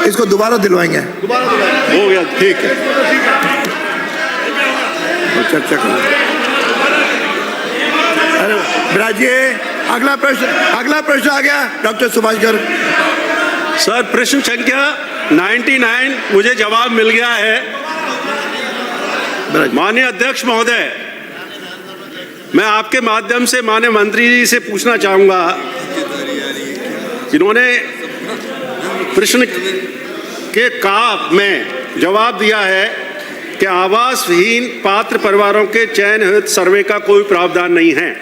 इसको दोबारा दिलवाएंगे। हो गया, ठीक है, चर्चा करो। अरे विराजिए, अगला प्रश्न आ गया डॉक्टर सुभाष गर्ग। सर प्रश्न संख्या 99 मुझे जवाब मिल गया है। माननीय अध्यक्ष महोदय, मैं आपके माध्यम से माननीय मंत्री जी से पूछना चाहूंगा, इन्होंने प्रश्न के का में जवाब दिया है कि आवासहीन पात्र परिवारों के चयन हेतु सर्वे का कोई प्रावधान नहीं है।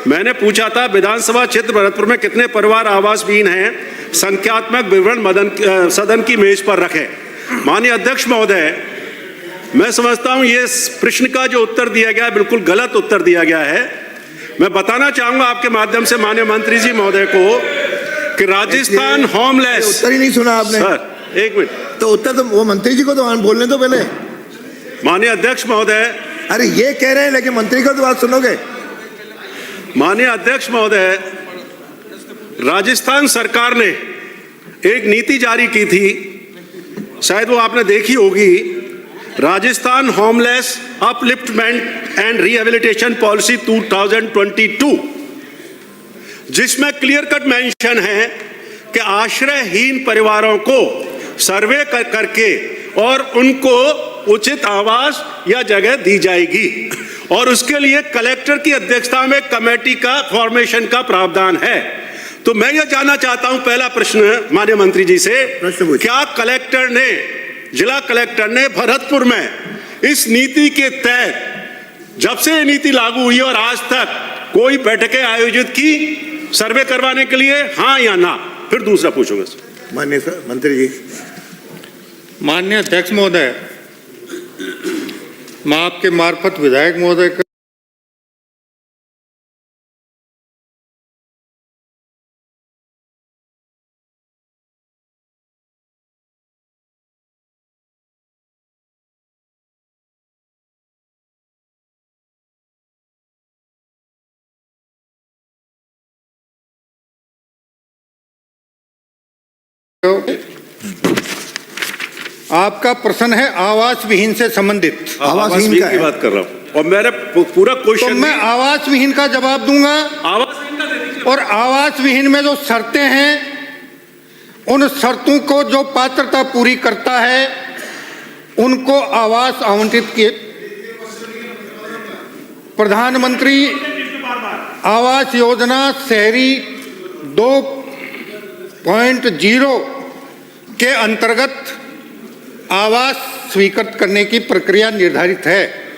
मैंने पूछा था विधानसभा क्षेत्र भरतपुर में कितने परिवार आवासहीन हैं, संख्यात्मक विवरण सदन की मेज पर रखें। माननीय अध्यक्ष महोदय, मैं समझता हूं ये प्रश्न का जो उत्तर दिया गया है बिल्कुल गलत उत्तर दिया गया है। मैं बताना चाहूंगा आपके माध्यम से माननीय मंत्री जी महोदय को कि राजस्थान होमलेस। उत्तर ही नहीं सुना आपने सर, एक मिनट, तो उत्तर तो वो मंत्री जी को तो बोलने दो पहले। माननीय अध्यक्ष महोदय, अरे ये कह रहे हैं लेकिन मंत्री को तो बात सुनोगे। माननीय अध्यक्ष महोदय, राजस्थान सरकार ने एक नीति जारी की थी, शायद वो आपने देखी होगी, Rajasthan homeless upliftment and rehabilitation policy 2022, जिसमें क्लियर कट मेंशन है कि आश्रयहीन परिवारों को सर्वे करके और उनको उचित आवास या जगह दी जाएगी और उसके लिए कलेक्टर की अध्यक्षता में कमेटी का फॉर्मेशन का प्रावधान है। तो मैं यह जानना चाहता हूं, पहला प्रश्न माननीय मंत्री जी से, क्या कलेक्टर ने, जिला कलेक्टर ने भरतपुर में इस नीति के तहत जब से ये नीति लागू हुई और आज तक कोई बैठकें आयोजित की सर्वे करवाने के लिए, हाँ या ना? फिर दूसरा पूछूंगा। माननीय मंत्री जी। माननीय अध्यक्ष महोदय, मैं आपके मार्फत विधायक महोदय का आपका प्रश्न है आवास विहीन से संबंधित। आवासहीन की बात कर रहा हूं और मेरा पूरा क्वेश्चन, तो मैं आवास विहीन का जवाब दूंगा। आवासहीन का दे दीजिए। और आवास विहीन में जो शर्तें हैं, उन शर्तों को जो पात्रता पूरी करता है उनको आवास आवंटित किए। प्रधानमंत्री आवास योजना शहरी 2.0 के अंतर्गत आवास स्वीकृत करने की प्रक्रिया निर्धारित है।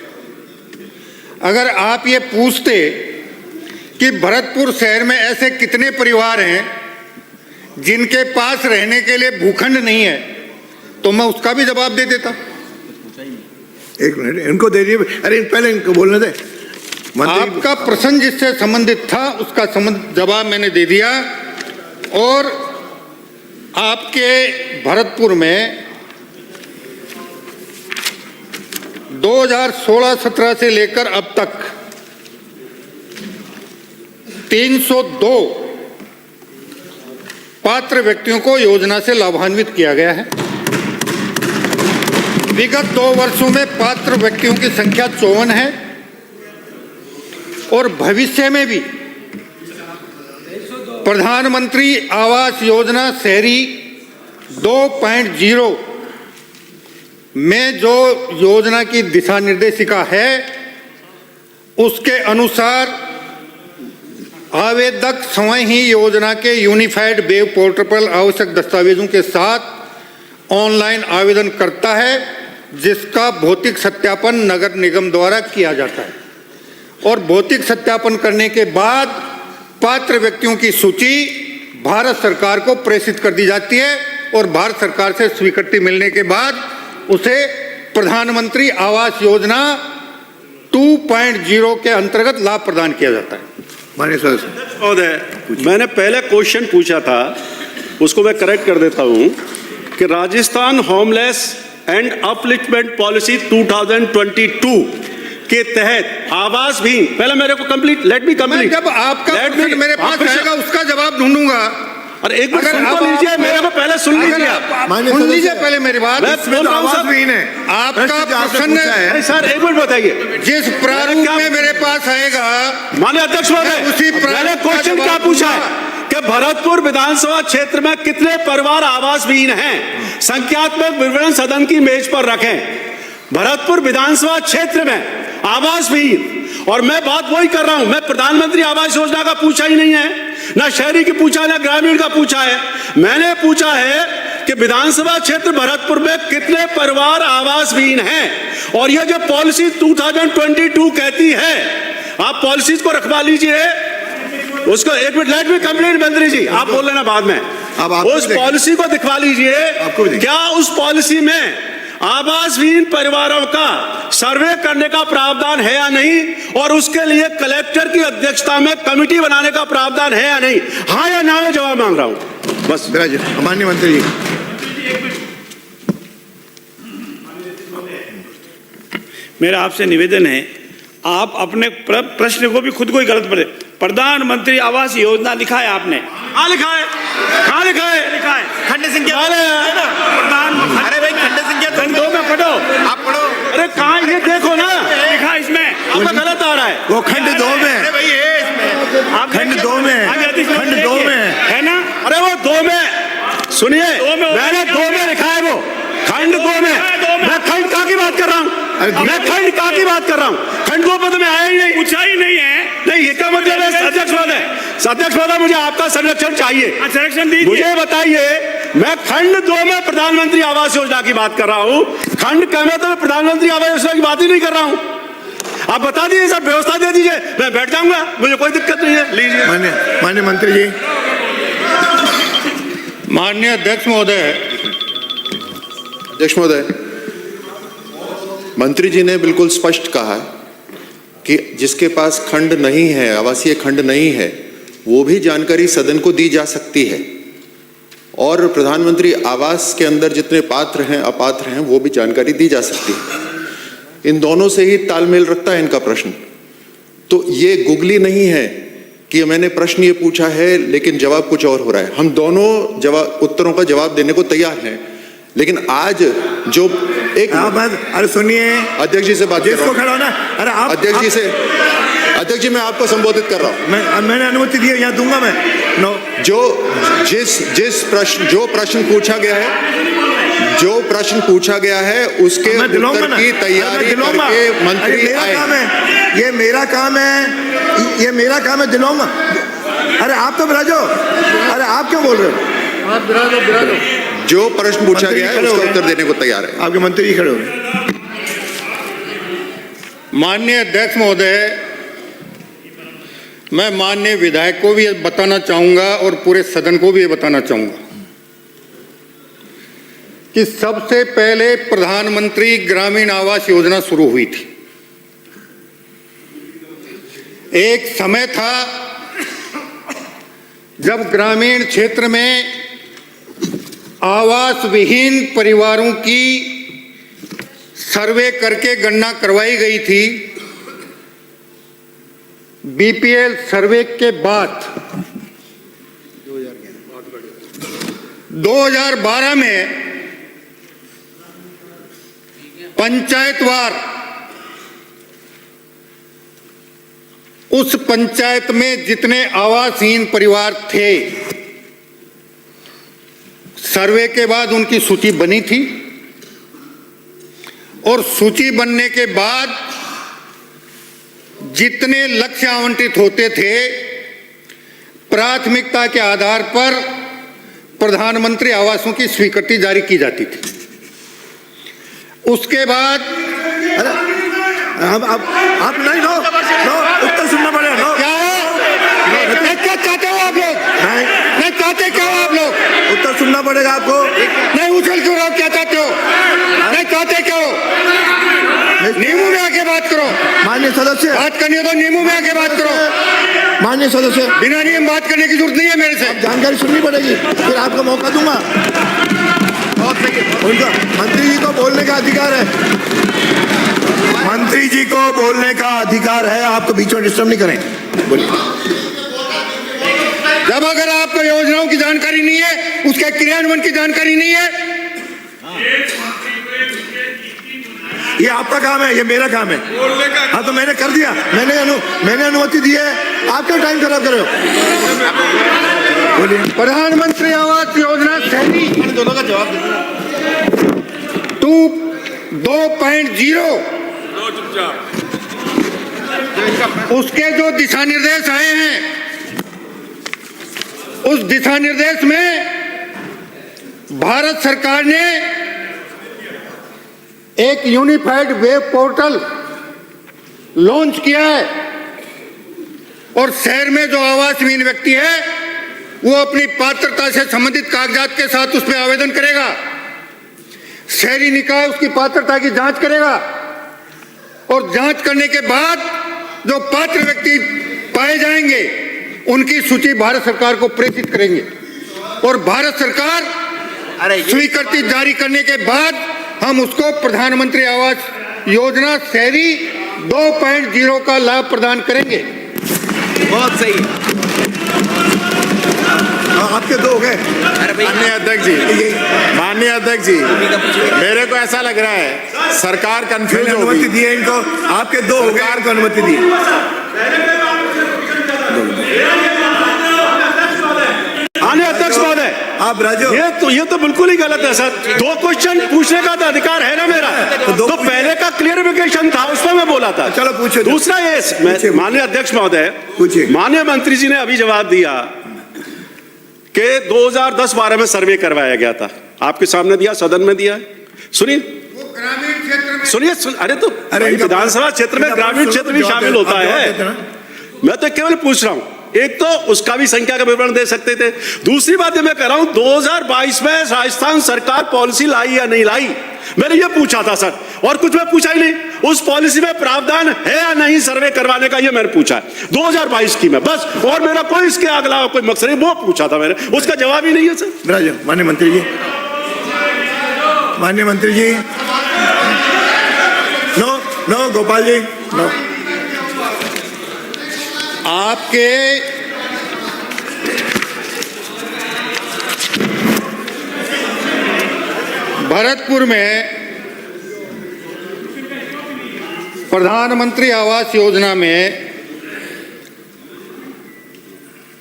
अगर आप ये पूछते कि भरतपुर शहर में ऐसे कितने परिवार हैं जिनके पास रहने के लिए भूखंड नहीं है, तो मैं उसका भी जवाब दे देता। एक मिनट, इनको दे दिए। अरे पहले इनको बोलने दे। आपका प्रश्न जिससे संबंधित था उसका जवाब मैंने दे दिया। और आपके भरतपुर में 2016-17 से लेकर अब तक 302 पात्र व्यक्तियों को योजना से लाभान्वित किया गया है। विगत 2 वर्षों में पात्र व्यक्तियों की संख्या 54 है और भविष्य में भी प्रधानमंत्री आवास योजना शहरी 2.0 में जो योजना की दिशा निर्देशिका है उसके अनुसार आवेदक स्वयं ही योजना के यूनिफाइड वेब पोर्टल पर आवश्यक दस्तावेजों के साथ ऑनलाइन आवेदन करता है, जिसका भौतिक सत्यापन नगर निगम द्वारा किया जाता है। और भौतिक सत्यापन करने के बाद पात्र व्यक्तियों की सूची भारत सरकार को प्रेषित कर दी जाती है और भारत सरकार से स्वीकृति मिलने के बाद उसे प्रधानमंत्री आवास योजना 2.0 के अंतर्गत लाभ प्रदान किया जाता है। माननीय महोदय, मैंने पहले क्वेश्चन पूछा था, उसको मैं करेक्ट कर देता हूं कि Rajasthan homeless and upliftment policy 2022 के तहत आवास भी, पहले मेरे को कंप्लीट, लेट मी कंप्लीट। जब आपका प्रश्न मेरे पास आएगा उसका जवाब ढूंढूंगा। अरे एक मिनट अगर सुन अब तो लीजिए, आप- मेरे को पहले सुन अगर लीजिए। आप- माननीय सुन लीजिए सदस्य, पहले मेरी बात। मैं बोल रहा हूँ आवाज साहब। भी है आपका प्रश्न नहीं सर, एक मिनट बताइए। जिस प्रारूप क्या- में मेरे पास आएगा, माननीय अध्यक्ष महोदय, उसी मैंने प्रारूप का क्वेश्चन क्या जवाब पूछा है दूंगा। कि भरतपुर विधानसभा क्षेत्र में कितने परिवार आवास विहीन हैं? संख्यात्मक विवरण सदन की मेज पर रखें। भरतपुर विधानसभा क्षेत्र में आवास विहीन, और मैं बात वही कर रहा हूं। मैं प्रधानमंत्री आवास योजना का पूछा ही नहीं है, ना शहरी की पूछा, ना ग्रामीण का पूछा है। मैंने पूछा है कि विधानसभा क्षेत्र भरतपुर में कितने परिवार आवास विहीन हैं। और यह जो पॉलिसी 2022 कहती है, आप पॉलिसीज को रखवा लीजिए उसको। एक मिनट, लेट मी कंप्लीट मंत्री जी, आप बोल लेना बाद में। अब आपको उस देख- पॉलिसी को दिखवा लीजिए। आपको भी देख- क्या उस पॉलिसी में आवास विहीन परिवारों का सर्वे करने का प्रावधान है या नहीं, और उसके लिए कलेक्टर की अध्यक्षता में कमेटी बनाने का प्रावधान है या नहीं? हाँ या ना में जवाब मांग रहा हूं बस। माननीय मंत्री जी, मेरा आपसे निवेदन है, आप अपने प्रश्न को भी खुद को ही गलत पढ़े। प्रधानमंत्री आवास योजना लिखा है आपने, कहाँ लिखा है? कहाँ लिखा है? लिखा है खंड संख्या अरे प्रधान, अरे भाई खंड संख्या खंड 2 में पढ़ो, आप पढ़ो। अरे कहाँ, ये देखो ना, लिखा है इसमें, आपका गलत आ रहा है। वो खंड 2 में, भाई है इसमें, आप खंड 2 में, खंड 2 में है ना। अरे वो 2 में, सुनिए, दो में होगा, मैंने 2 में लिखा है, वो खंड 2 में। मैं खंड का की बात कर रहा हूँ, मैं खंड का की बात कर रहा हूँ। खंड 2 पर तो मैं आया ही नहीं। पूछा ही नहीं है। नहीं, ये क्या मतलब है? अध्यक्ष महोदय, मुझे आपका संरक्षण चाहिए। संरक्षण दीजिए। मुझे बताइए, मैं खंड 2 में प्रधानमंत्री आवास योजना की बात कर रहा हूँ, खंड क में तो मैं प्रधानमंत्री आवास योजना की बात ही नहीं कर रहा हूँ। आप बता दीजिए, सब व्यवस्था दे दीजिए, मैं बैठ जाऊंगा, मुझे कोई दिक्कत नहीं है। लीजिए। माननीय मंत्री जी, माननीय अध्यक्ष महोदय, अध्यक्ष महोदय, मंत्री जी ने बिल्कुल स्पष्ट कहा कि जिसके पास खंड नहीं है, आवासीय खंड नहीं है, वो भी जानकारी सदन को दी जा सकती है, और प्रधानमंत्री आवास के अंदर जितने पात्र हैं अपात्र हैं वो भी जानकारी दी जा सकती है। इन दोनों से ही तालमेल रखता है इनका प्रश्न। तो ये गुगली नहीं है कि मैंने प्रश्न ये पूछा है लेकिन जवाब कुछ और हो रहा है। हम दोनों उत्तरों का जवाब देने को तैयार हैं, लेकिन आज जो एक अरे सुनिए, अध्यक्ष जी से बात कर रहा जिसको हूं। खड़ा होना, अरे आप अध्यक्ष जी मैं आपको संबोधित कर रहा हूं। मैंने अनुमति दी है, यहाँ दूंगा मैं। नो, जो प्रश्न पूछा गया है उसके मैं दिलाऊंगा उत्तर ना, की तैयारी करके मंत्री आए। ये मेरा काम है, ये मेरा काम है, दिलाऊंगा। अरे आप तो बिराजो, अरे आप क्यों बोल रहे हो? आप बिराजो। जो प्रश्न पूछा मंत्री गया है खड़े हो उसका गए। उत्तर देने को तैयार है। आपके मंत्री जी खड़े हो गए। माननीय अध्यक्ष महोदय, मैं माननीय विधायक को भी ये बताना चाहूंगा और पूरे सदन को भी ये बताना चाहूंगा कि सबसे पहले प्रधानमंत्री ग्रामीण आवास योजना शुरू हुई थी। एक समय था जब ग्रामीण क्षेत्र में आवास विहीन परिवारों की सर्वे करके गणना करवाई गई थी। बीपीएल सर्वे के बाद 2012 में पंचायतवार, उस पंचायत में जितने आवासहीन परिवार थे, सर्वे के बाद उनकी सूची बनी थी, और सूची बनने के बाद जितने लक्ष्य आवंटित होते थे, प्राथमिकता के आधार पर प्रधानमंत्री आवासों की स्वीकृति जारी की जाती थी। उसके बाद आप नहीं, नो, उत्तर सुनना पड़ेगा। नो, क्या चाहते हो आप लोग? नहीं चाहते क्या हो आप लोग? उत्तर सुनना पड़ेगा आपको। नहीं उछल क्यों रहे हो? क्या चाहते हो? नहीं चाहते क्या हो? नींबू में आके बात करो। माननीय सदस्य, बात करनी हो तो नींबू में आके बात करो। माननीय सदस्य, बिना नियम बात करने की जरूरत नहीं है मेरे से। जानकारी सुननी पड़ेगी, फिर आपको मौका दूंगा। उनका मंत्री जी को बोलने का अधिकार है, मंत्री जी को बोलने का अधिकार है, आपको बीच में डिस्टर्ब नहीं करें। बोलिए। जब अगर आपको योजनाओं की जानकारी नहीं है, उसके क्रियान्वयन की जानकारी नहीं है। ये आपका काम है, ये मेरा काम है। हाँ तो मैंने कर दिया, मैंने अनुमति दी है, आप क्यों टाइम खराब कर रहे हो? बोलिए। प्रधानमंत्री आवास योजना शहरी दोनों का जवाब 2.0 उसके जो दिशा निर्देश आए हैं, उस दिशा निर्देश में भारत सरकार ने एक यूनिफाइड वेब पोर्टल लॉन्च किया है और शहर में जो आवासहीन व्यक्ति है वो अपनी पात्रता से संबंधित कागजात के साथ उस पर आवेदन करेगा। शहरी निकाय उसकी पात्रता की जांच करेगा और जांच करने के बाद जो पात्र व्यक्ति पाए जाएंगे उनकी सूची भारत सरकार को प्रेषित करेंगे और भारत सरकार स्वीकृति जारी करने के बाद हम उसको प्रधानमंत्री आवास योजना शहरी 2.0 का लाभ प्रदान करेंगे। बहुत सही। आपके दो हो गए। माननीय अध्यक्ष जी, मेरे को ऐसा लग रहा है सरकार कंफ्यूज हो गई। अनुमति दी है इनको, आपके दो हो गए, इनको अनुमति दी। माननीय अध्यक्ष महोदय, आप राजो, ये तो बिल्कुल ही गलत है सर। 2 क्वेश्चन पूछने का तो अधिकार है ना मेरा। तो पहले का क्लियरिफिकेशन था, उसमें मैं बोला था। चलो पूछो। दूसरा ये माननीय अध्यक्ष महोदय, पूछिए। माननीय मंत्री जी ने अभी जवाब दिया कि 2010-12 में सर्वे करवाया गया था, आपके सामने दिया, सदन में दिया। सुनिए, ग्रामीण क्षेत्र में अरे विधानसभा क्षेत्र में ग्रामीण क्षेत्र भी शामिल होता है। मैं तो केवल पूछ रहा हूं, एक तो उसका भी संख्या का विवरण दे सकते थे। दूसरी बात मैं कह रहा हूं 2022 में राजस्थान सरकार पॉलिसी लाई या नहीं लाई, मैंने ये पूछा था सर, और कुछ मैं पूछा ही नहीं। उस पॉलिसी में प्रावधान है या नहीं सर्वे करवाने का, ये मैंने पूछा है 2022 की में, बस। और मेरा कोई इसके अगला कोई मकसद नहीं, वो पूछा था मैंने, उसका जवाब ही नहीं है सर। राजो, माननीय मंत्री जी, नो गोपाल जी, नो। आपके भरतपुर में प्रधानमंत्री आवास योजना में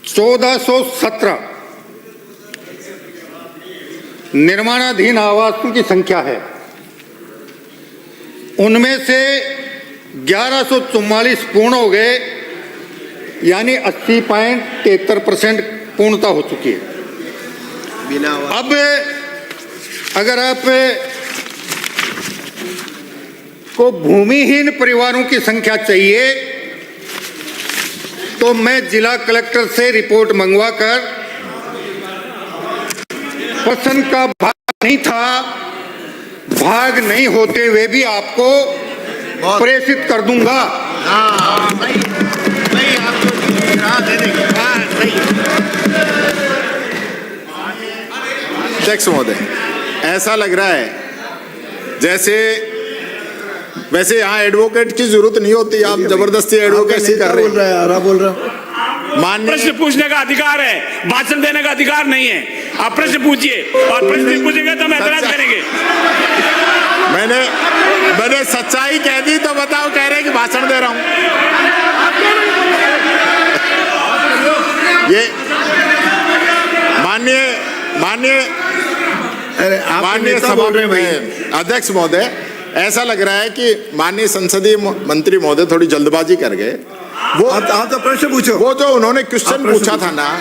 1417 निर्माणाधीन आवासों की संख्या है। उनमें से 1144 पूर्ण हो गए, यानी 80.73% पूर्णता हो चुकी है। अब अगर आप को भूमिहीन परिवारों की संख्या चाहिए तो मैं जिला कलेक्टर से रिपोर्ट मंगवाकर प्रश्न का भाग नहीं था, भाग नहीं होते हुए भी आपको प्रेषित कर दूंगा। अध्यक्ष महोदय, ऐसा लग रहा है जैसे, वैसे यहाँ एडवोकेट की जरूरत नहीं होती, आप जबरदस्ती एडवोकेसी कर रहे हैं। बोल रहा माननीय प्रश्न पूछने का अधिकार है, भाषण देने का अधिकार नहीं है। आप प्रश्न पूछिए, और प्रश्न पूछेंगे तो हम ऐतराज करेंगे। मैंने सच्चाई कह दी तो बताओ, कह रहे हैं कि भाषण दे रहा हूं। ये माननीय सभा में अध्यक्ष महोदय, ऐसा लग रहा है कि माननीय संसदीय मंत्री महोदय थोड़ी जल्दबाजी कर गए। वो आप तो प्रश्न पूछो। वो जो उन्होंने क्वेश्चन पूछा था ना,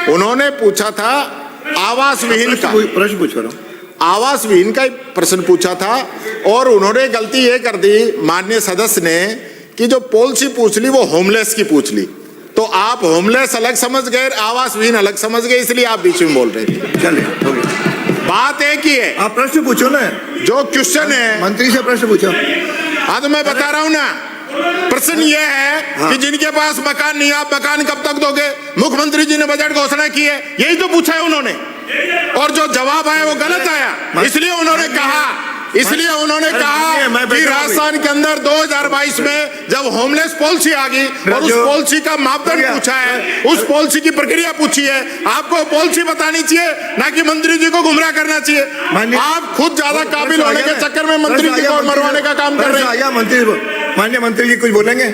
उन्होंने पूछा था आवास विहीन का प्रश्न पूछ रहा हूं, आवास विहीन का प्रश्न पूछा था, और उन्होंने गलती ये कर दी माननीय सदस्य ने कि जो पॉलिसी पूछ ली वो होमलेस की पूछ ली। तो आप होमलेस अलग समझ गए, आवास विहीन अलग समझ गए, इसलिए आप बीच में बोल रहे थे। चलिए हो गया। बात एक ही है, आप प्रश्न पूछो ना, जो क्वेश्चन है मंत्री से प्रश्न पूछो। हाँ तो मैं बता रहा हूँ ना, प्रश्न ये है कि जिनके पास मकान नहीं, आप मकान कब तक दोगे? मुख्यमंत्री जी ने बजट घोषणा की है, यही तो पूछा है उन्होंने, और जो जवाब आया वो गलत आया, इसलिए उन्होंने कहा मैं कि बैठा हूं। राजस्थान के अंदर 2022 में जब होमलेस पॉलिसी आ गई और उस राजू, पॉलिसी का मापदंड पूछा है, उस पॉलिसी की प्रक्रिया पूछी है, आपको पॉलिसी बतानी चाहिए, ना कि मंत्री जी को गुमराह करना चाहिए। आप खुद ज्यादा काबिल होने के चक्कर में मंत्री जी को मरवाने का काम कर रहे हैं। माननीय मंत्री जी कुछ बोलेंगे?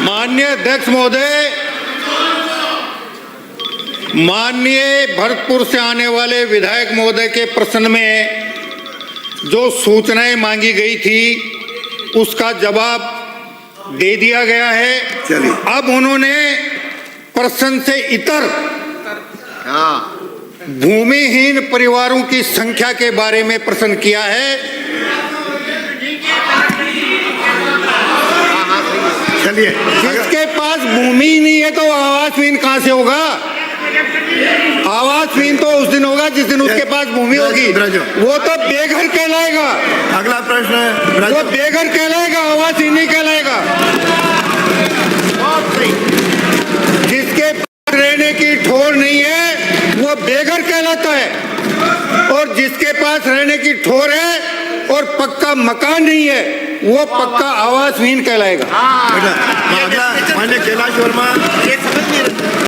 माननीय अध्यक्ष महोदय, माननीय भरतपुर से आने वाले विधायक महोदय के प्रश्न में जो सूचनाएं मांगी गई थी उसका जवाब दे दिया गया है। चलिए। अब उन्होंने प्रश्न से इतर भूमिहीन परिवारों की संख्या के बारे में प्रश्न किया है। चलिए, जिसके पास भूमि ही नहीं है तो आवासहीन कहां से होगा? आवासहीन तो उस दिन होगा जिस दिन उसके पास भूमि होगी, वो तो बेघर कहलाएगा। अगला प्रश्न है, वो बेघर कहलाएगा, आवासहीन नहीं कहलाएगा। जिसके पास रहने की ठोर नहीं है वो बेघर कहलाता है, और जिसके पास रहने की ठोर है और पक्का मकान नहीं है वो पक्का आवासहीन कहलाएगा। अगला माननीय कैलाश वर्मा।